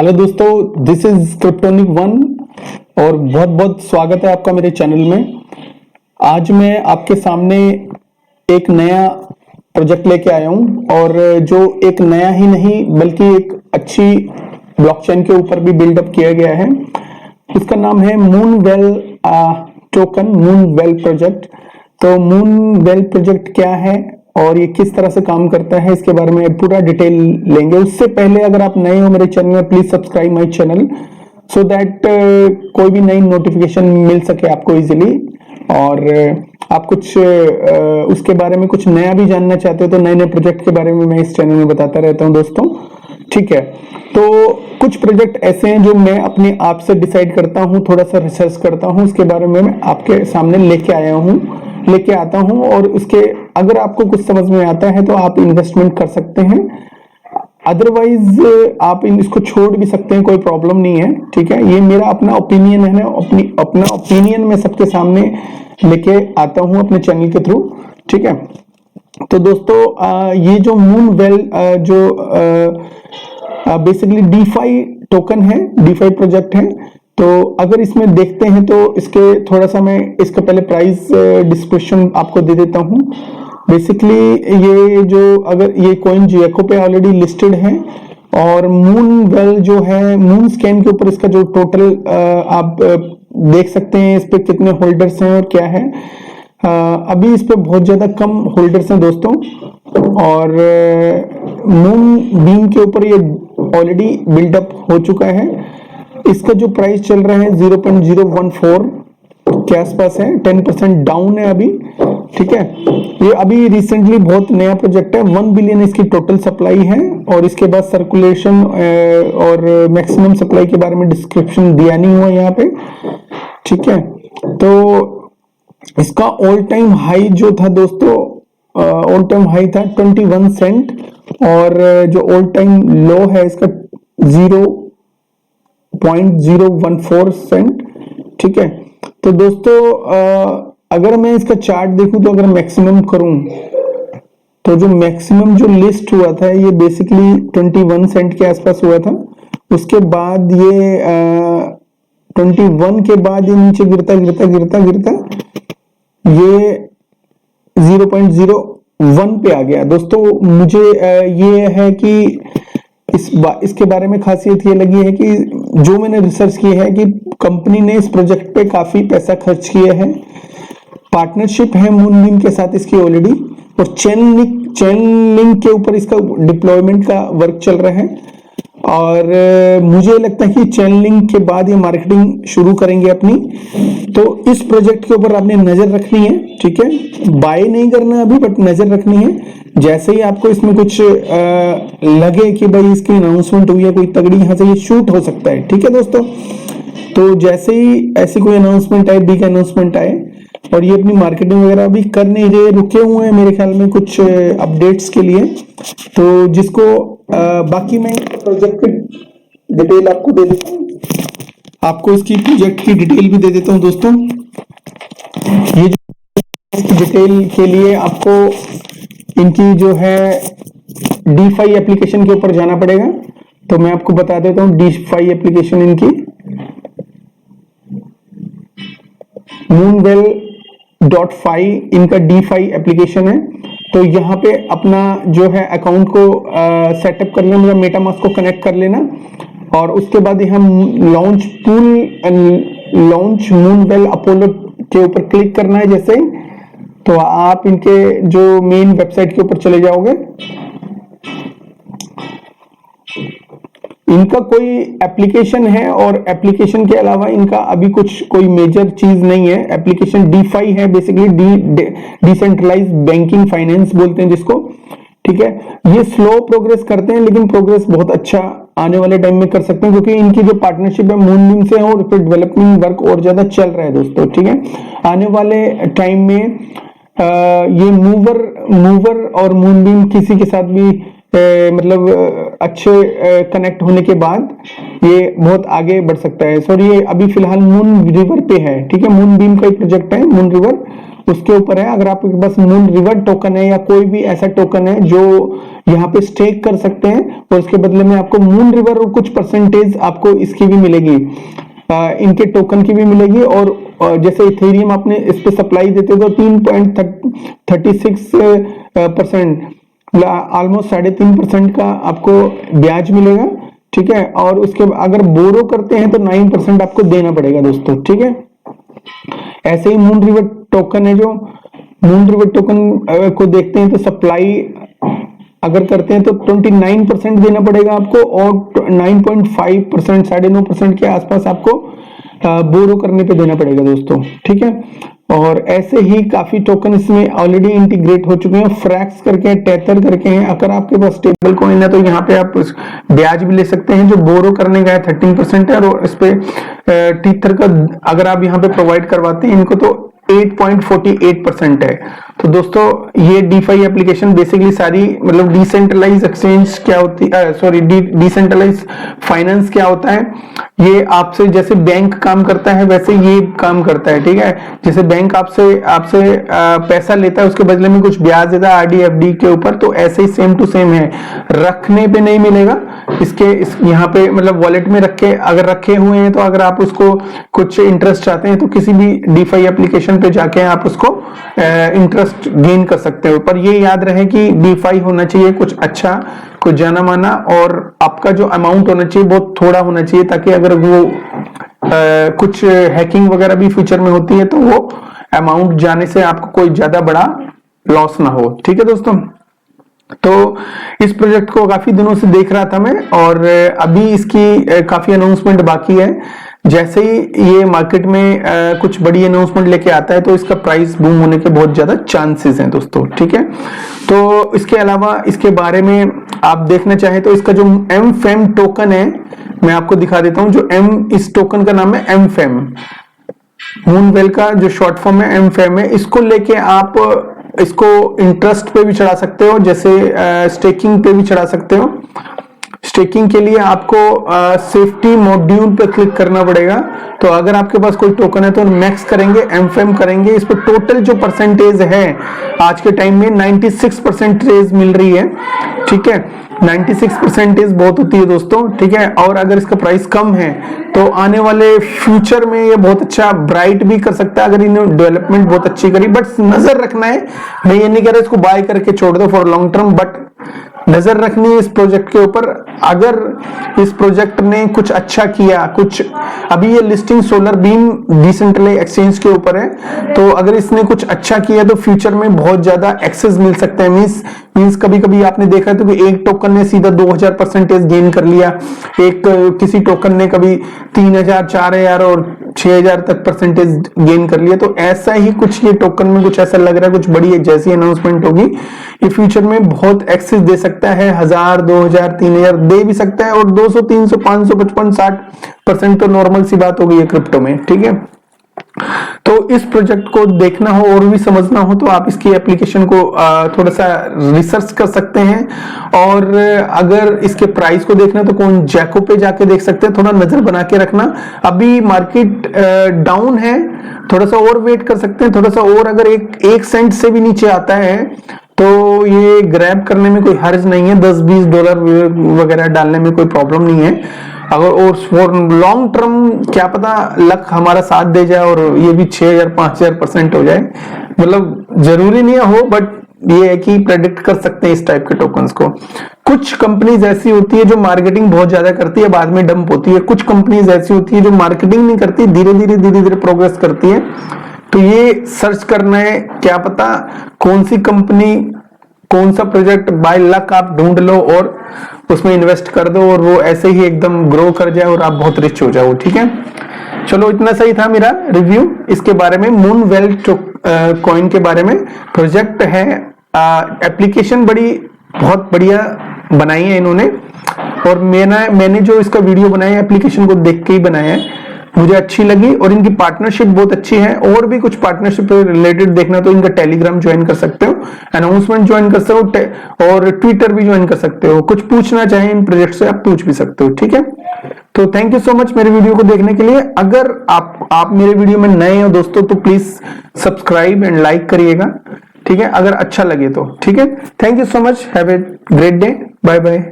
Hello दोस्तों, this is kryptonic one और बहुत बहुत स्वागत है आपका मेरे चैनल में। आज मैं आपके सामने एक नया प्रोजेक्ट लेके आया हूं और जो एक नया ही नहीं बल्कि एक अच्छी ब्लॉकचेन के ऊपर भी बिल्डअप किया गया है। उसका नाम है मूनवेल टोकन, मूनवेल प्रोजेक्ट। तो मूनवेल प्रोजेक्ट क्या है और ये किस तरह से काम करता है, इसके बारे में पूरा डिटेल लेंगे। उससे पहले अगर आप नए हो मेरे चैनल में, please subscribe my channel so that कोई भी नई नोटिफिकेशन मिल सके आपको इजीली। और आप कुछ उसके बारे में कुछ नया भी जानना चाहते हो तो नए नए प्रोजेक्ट के बारे में मैं इस चैनल में बताता रहता हूं दोस्तों। ठीक है, तो कुछ प्रोजेक्ट ऐसे हैं जो मैं अपने आप से डिसाइड करता हूं, थोड़ा सा रिसर्च करता हूं, उसके बारे में मैं आपके सामने लेके आता हूं और उसके अगर आपको कुछ समझ में आता है तो आप इन्वेस्टमेंट कर सकते हैं, अदरवाइज आप इसको छोड़ भी सकते हैं, कोई प्रॉब्लम नहीं है। ठीक है, ये मेरा अपना ओपिनियन है, अपना ओपिनियन मैं सबके सामने लेके आता हूं अपने चैनल के थ्रू। ठीक है, तो दोस्तों ये जो मूनवेल जो बेसिकली डीफाई टोकन है, डीफाई प्रोजेक्ट है। तो अगर इसमें देखते हैं तो इसके थोड़ा सा मैं इसका पहले प्राइस डिस्क्रिप्शन आपको दे देता हूं। बेसिकली ये जो अगर ये कॉइन जेको पे ऑलरेडी लिस्टेड है और मूनवेल जो है मून स्कैन के ऊपर इसका जो टोटल आप देख सकते हैं इस पे कितने होल्डर्स हैं और क्या है। अभी इस पे बहुत ज्यादा कम होल्डर्स हैं दोस्तों और मून बीम के ऊपर ये ऑलरेडी बिल्डअप हो चुका है। इसका जो प्राइस चल रहा है 0.014 के आसपास है, 10% डाउन है अभी। ठीक है, ये अभी रिसेंटली बहुत नया प्रोजेक्ट है, 1 बिलियन इसकी टोटल सप्लाई है और इसके बाद सर्कुलेशन और मैक्सिमम सप्लाई के बारे में डिस्क्रिप्शन दिया नहीं हुआ यहाँ पे। ठीक है, तो इसका ऑल टाइम हाई जो था दोस्तों, ऑल टाइम हाई था 21 सेंट और जो ऑल टाइम लो है इसका 0.014 सेंट। ठीक है, तो दोस्तों अगर मैं इसका चार्ट देखूं तो अगर मैक्सिमम करूं तो जो मैक्सिमम जो लिस्ट हुआ था ये बेसिकली 21 सेंट के आसपास हुआ था। उसके बाद ये 21 के बाद ये नीचे गिरता गिरता गिरता गिरता ये 0.01 पे आ गया। दोस्तों मुझे ये है कि इसके बारे में खासियत ये लगी है कि जो मैंने रिसर्च की है कि कंपनी ने इस प्रोजेक्ट पे काफी पैसा खर्च किया है, पार्टनरशिप है मूनबीम के साथ इसकी ऑलरेडी और चेन लिंक के ऊपर इसका डिप्लॉयमेंट का वर्क चल रहा है और मुझे लगता है कि चैन लिंक के बाद ये मार्केटिंग शुरू करेंगे अपनी। तो इस प्रोजेक्ट के ऊपर आपने नजर रखनी है। ठीक है, बाय नहीं करना अभी बट नजर रखनी है। जैसे ही आपको इसमें कुछ लगे कि भाई इसकी अनाउंसमेंट हुई है कोई तगड़ी, यहां से ये शूट हो सकता है। ठीक है दोस्तों, तो जैसे ही ऐसी कोई अनाउंसमेंट आए, बिग अनाउंसमेंट आए और ये अपनी मार्केटिंग वगैरह अभी कर नहीं रहे, रुके हुए हैं मेरे ख्याल में कुछ अपडेट्स के लिए। तो जिसको बाकी मैं प्रोजेक्ट की डिटेल आपको दे देता हूँ, आपको इसकी प्रोजेक्ट की डिटेल भी दे देता हूँ दोस्तों। ये जो डिटेल के लिए आपको इनकी जो है डीफाई एप्लीकेशन के ऊपर जाना पड़ेगा। तो मैं आपको बता देता हूँ डीफाई एप्लीकेशन इनकी moonwell.fi इनका डीफाई एप्लीकेशन है। तो यहाँ पे अपना जो है अकाउंट को सेटअप कर लेना, मेटामास्क को कनेक्ट कर लेना और उसके बाद यहाँ लॉन्च पूल लॉन्च मूनवेल अपोलो के ऊपर क्लिक करना है। जैसे ही तो आप इनके जो मेन वेबसाइट के ऊपर चले जाओगे, इनका कोई एप्लीकेशन है और एप्लीकेशन के अलावा इनका अभी कुछ कोई मेजर चीज नहीं है। एप्लीकेशन डीफाई है, बेसिकली डिसेंट्रलाइज्ड बैंकिंग फाइनेंस बोलते हैं जिसको। ठीक है, ये स्लो प्रोग्रेस करते हैं लेकिन प्रोग्रेस बहुत अच्छा आने वाले टाइम में कर सकते हैं क्योंकि इनकी जो पार्टनरशिप है मूनबीम से और फिर डेवलपमेंट वर्क और ज्यादा चल रहा है दोस्तों। ठीक है, आने वाले टाइम में ये मूवर और मूनबीम किसी के साथ भी मतलब अच्छे कनेक्ट होने के बाद ये बहुत आगे बढ़ सकता है। सॉरी, ये अभी फिलहाल मून रिवर पे है। ठीक है, मून बीम का एक प्रोजेक्ट है मून रिवर, उसके ऊपर है। अगर आपके पास मून रिवर टोकन है या कोई भी ऐसा टोकन है जो यहाँ पे स्टेक कर सकते हैं और उसके बदले में आपको मून रिवर और कुछ परसेंटेज आपको इसकी भी मिलेगी, इनके टोकन की भी मिलेगी। और जैसे इथेरियम आपने इस पे सप्लाई देते हो तो 3.36% ऑलमोस्ट 3.5% का आपको ब्याज मिलेगा, ठीक है। और उसके अगर बोरो करते हैं तो 9% आपको देना पड़ेगा दोस्तों, ठीक है। ऐसे ही मून रिवर टोकन है, जो मून रिवर टोकन को देखते हैं तो सप्लाई अगर करते हैं तो 29% देना पड़ेगा आपको और 9.5%, 9.5% के आसपास आपको बोरो करने पे देना पड़ेगा दोस्तों, ठीक है। और ऐसे ही काफी टोकन इसमें ऑलरेडी इंटीग्रेट हो चुके हैं, फ्रैक्स करके हैं, टेथर करके हैं। अगर आपके पास स्टेबल कॉइन है तो यहाँ पे आप ब्याज भी ले सकते हैं। जो बोरो करने का है 13% है और इस पे टीथर का अगर आप यहाँ पे प्रोवाइड करवाते हैं इनको तो 8.48% है। तो दोस्तों ये डीफाई एप्लीकेशन बेसिकली सारी मतलब डिसेंट्रलाइज एक्सचेंज क्या होती है, सॉरी डिसेंट्रलाइज फाइनेंस क्या होता है, ये आपसे जैसे बैंक काम करता है वैसे ये काम करता है, ठीक है। जैसे बैंक आपसे आपसे पैसा लेता है उसके बदले में कुछ ब्याज देता है आरडी एफडी के ऊपर, तो ऐसे ही सेम टू सेम है। रखने पे नहीं मिलेगा इसके यहाँ पे मतलब वॉलेट में रखे अगर रखे हुए हैं तो अगर आप उसको कुछ इंटरेस्ट चाहते हैं तो किसी भी डीफाई एप्लीकेशन पे जाके आप उसको इंटरेस्ट गेन कर सकते हो। पर ये याद रहे कि डीफाई होना चाहिए कुछ अच्छा, कुछ जाना माना, और आपका जो अमाउंट होना चाहिए बहुत थोड़ा होना चाहिए, ताकि अगर वो कुछ हैकिंग वगैरह भी फ्यूचर में होती है तो वो अमाउंट जाने से आपको कोई ज्यादा बड़ा लॉस ना हो, ठीक है दोस्तों। तो इस प्रोजेक्ट को काफी दिनों से देख रहा था मैं और अभी इसकी काफी अनाउंसमेंट बाकी है। जैसे ही ये मार्केट में कुछ बड़ी अनाउंसमेंट लेके आता है तो इसका प्राइस बूम होने के बहुत ज्यादा चांसेस हैं दोस्तों, ठीक है। तो इसके अलावा इसके बारे में आप देखना चाहें तो इसका जो एम फेम टोकन है मैं आपको दिखा देता हूं। जो इस टोकन का नाम है एम फेम, मूनवेल का जो शॉर्ट फॉर्म है एम फेम है। इसको लेके आप इसको इंटरेस्ट पे भी चढ़ा सकते हो, जैसे स्टेकिंग पे भी चढ़ा सकते हो। स्टेकिंग के लिए आपको सेफ्टी मॉड्यूल पे क्लिक करना पड़ेगा। तो अगर आपके पास कोई टोकन है तो मैक्स करेंगे, एमफेम करेंगे, इस पे टोटल जो परसेंटेज है आज के टाइम में 96% मिल रही है, ठीक है। 96% बहुत होती है दोस्तों, ठीक है। और अगर इसका प्राइस कम है तो आने वाले फ्यूचर में ये बहुत अच्छा ब्राइट भी कर सकता है अगर इन्होंने डेवलपमेंट बहुत अच्छी करी। बट नजर रखना है, मैं ये नहीं कह रहा इसको बाय करके छोड़ दो फॉर लॉन्ग टर्म, बट नजर रखनी है इस प्रोजेक्ट के ऊपर। अगर इस प्रोजेक्ट ने कुछ अच्छा किया, कुछ अभी ये listing solar beam decentralise exchange के ऊपर है, तो अगर इसने कुछ अच्छा किया तो फ्यूचर में बहुत ज्यादा एक्सेस मिल सकता है। मींस कभी कभी आपने देखा तो कि एक टोकन ने सीधा 2000% गेन कर लिया, एक किसी टोकन ने कभी 3000, 4000 और 6000 तक परसेंटेज गेन कर लिया। तो ऐसा ही कुछ ये टोकन में कुछ ऐसा लग रहा है, कुछ बड़ी जैसी अनाउंसमेंट होगी ये फ्यूचर में बहुत एक्सेस दे सकता है। 1000, 2000, 3000 दे भी सकता है और 200, 300, 500, 55, 60% तो नॉर्मल सी बात हो गई है क्रिप्टो में, ठीक है। तो इस प्रोजेक्ट को देखना हो और भी समझना हो तो आप इसकी एप्लीकेशन को थोड़ा सा रिसर्च कर सकते हैं। और अगर इसके प्राइस को देखना तो कौन जैको पे जाके देख सकते हैं, थोड़ा नजर बना के रखना। अभी मार्केट डाउन है, थोड़ा सा और वेट कर सकते हैं, थोड़ा सा और अगर एक सेंट से भी नीचे आता है तो ये ग्रैब करने में कोई हर्ज नहीं है। $10-20 वगैरह डालने में कोई प्रॉब्लम नहीं है। अगर और फॉर लॉन्ग टर्म क्या पता लक हमारा साथ दे जाए और ये भी 6000, 5000% हो जाए, मतलब जरूरी नहीं हो, बट ये है कि प्रेडिक्ट कर सकते हैं इस टाइप के टोकन्स को। कुछ कंपनीज ऐसी होती है जो मार्केटिंग बहुत ज्यादा करती है, बाद में डंप होती है। कुछ कंपनीज ऐसी होती है जो मार्केटिंग नहीं करती, धीरे धीरे प्रोग्रेस करती है। तो ये सर्च करना है, क्या पता कौन सी कंपनी, कौन सा प्रोजेक्ट बाय लक आप ढूंढ लो और उसमें इन्वेस्ट कर दो और वो ऐसे ही एकदम ग्रो कर जाए और आप बहुत रिच हो जाओ, ठीक है। चलो इतना सही था मेरा रिव्यू इसके बारे में, मूनवेल कॉइन के बारे में। प्रोजेक्ट है, एप्लीकेशन बहुत बढ़िया बनाई है इन्होंने, और मैंने जो इसका वीडियो बनाया है एप्लीकेशन को देख के ही बनाया है। मुझे अच्छी लगी और इनकी पार्टनरशिप बहुत अच्छी है। और भी कुछ पार्टनरशिप रिलेटेड देखना तो इनका टेलीग्राम ज्वाइन कर सकते हो, अनाउंसमेंट ज्वाइन कर सकते हो और ट्विटर भी ज्वाइन कर सकते हो। कुछ पूछना चाहें इन प्रोजेक्ट से आप पूछ भी सकते हो, ठीक है। तो थैंक यू सो मच मेरे वीडियो को देखने के लिए। अगर आप मेरे वीडियो में नए हो दोस्तों तो प्लीज सब्सक्राइब एंड लाइक करिएगा, ठीक है, अगर अच्छा लगे तो, ठीक है। Thank you so much, have a great day, bye bye.